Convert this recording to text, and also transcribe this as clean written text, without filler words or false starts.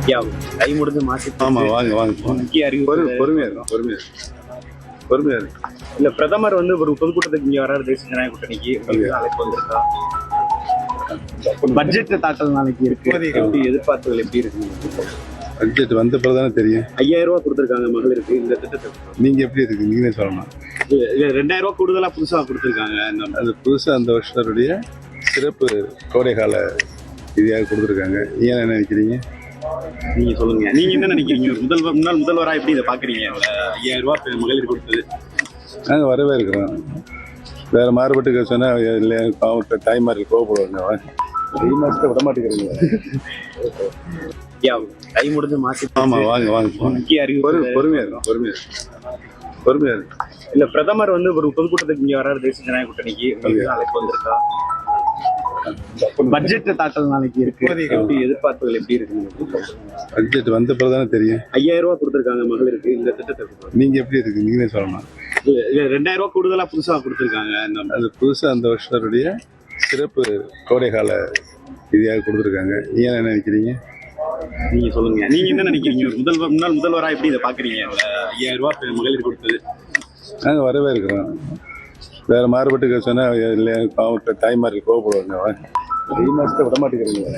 யா, கை முடிஞ்ச மாசி ஆமா வாங்க வாங்க முக்கிய அறிவு பொறுமையா இருக்கும் பொறுமையா இருக்கும். இல்ல பிரதமர் வந்து ஒரு பொதுக்கூட்டத்துக்கு இங்க வராரு தேசிய ஜனநாயக கூட்டணிக்கு உங்களுக்கு அழைப்பு வந்திருக்கா? பட்ஜெட் தாக்கல் நாளைக்கு இருக்கு. எப்படி எதிர்பார்ப்புகள் எப்படி இருக்கு? பட்ஜெட் வந்த பிறகு தானே தெரியும். 5000 ரூபாய் கொடுத்திருக்காங்க மகளிருக்கு இந்த திட்டத்தை. நீங்க எப்படி இருக்கு நீங்களே சொல்லணும். இல்ல 2000 ரூபாய் கூடுதலா புதுசா கொடுத்திருக்காங்க. அது புதுசா அந்த வருஷத்துடைய சிறப்பு கோடைகால இதாக கொடுத்துருக்காங்க. ஏன் என்ன நினைக்கிறீங்க? நீங்க சொல்லுங்க, நீங்க என்ன நினைக்கிறீங்க? ஒரு முன்னாள் முதல்வரா எப்படி இதை பாக்குறீங்க? 5000 ரூபாய் மகளிர் கொடுத்தது நாங்கள் வரவே இருக்கிறோம். வேற மாறுபட்டு சொன்னால் இல்லை தாய்மார்கள் கோவப்படுவாங்க. 2 மாசத்தை விட மாட்டேங்கிறீங்க. யா, கை முடிஞ்ச மாசி ஆமா வாங்க முக்கிய அறிவு பொறுமையா இருக்கும். இல்ல பிரதமர் வந்து ஒரு பொதுக்கூட்டத்துக்கு இங்க வராரு தேசிய ஜனநாயக கூட்டணிக்கு உங்களுக்கு அழைப்பு வந்திருக்கா? பட்ஜெட் தாக்கல் நாளைக்கு இருக்கு. எப்படி எதிர்பார்ப்புகள் எப்படி இருக்கு? பட்ஜெட் வந்த பிறகு தானே தெரியும். 5000 ரூபாய் கொடுத்திருக்காங்க மகளிருக்கு இந்த திட்டத்தை. நீங்க எப்படி இருக்கு நீங்களே சொல்லணும். இல்ல 2000 ரூபாய் கூடுதலா புதுசா கொடுத்திருக்காங்க. அது புதுசா அந்த வருஷத்துடைய சிறப்பு கோடைகால இதாக கொடுத்துருக்காங்க. ஏன் என்ன நினைக்கிறீங்க? நீங்க சொல்லுங்க, நீங்க என்ன நினைக்கிறீங்க? ஒரு முன்னாள் முதல்வரா எப்படி இதை பாக்குறீங்க? 5000 ரூபாய் மகளிர் கொடுத்தது நாங்கள் வரவே இருக்கிறோம். வேற மாறுபட்டு சொன்னால் இல்லை தாய்மார்கள் கோவப்படுவாங்க. 2 மாசத்தை விட மாட்டேங்கிறீங்க.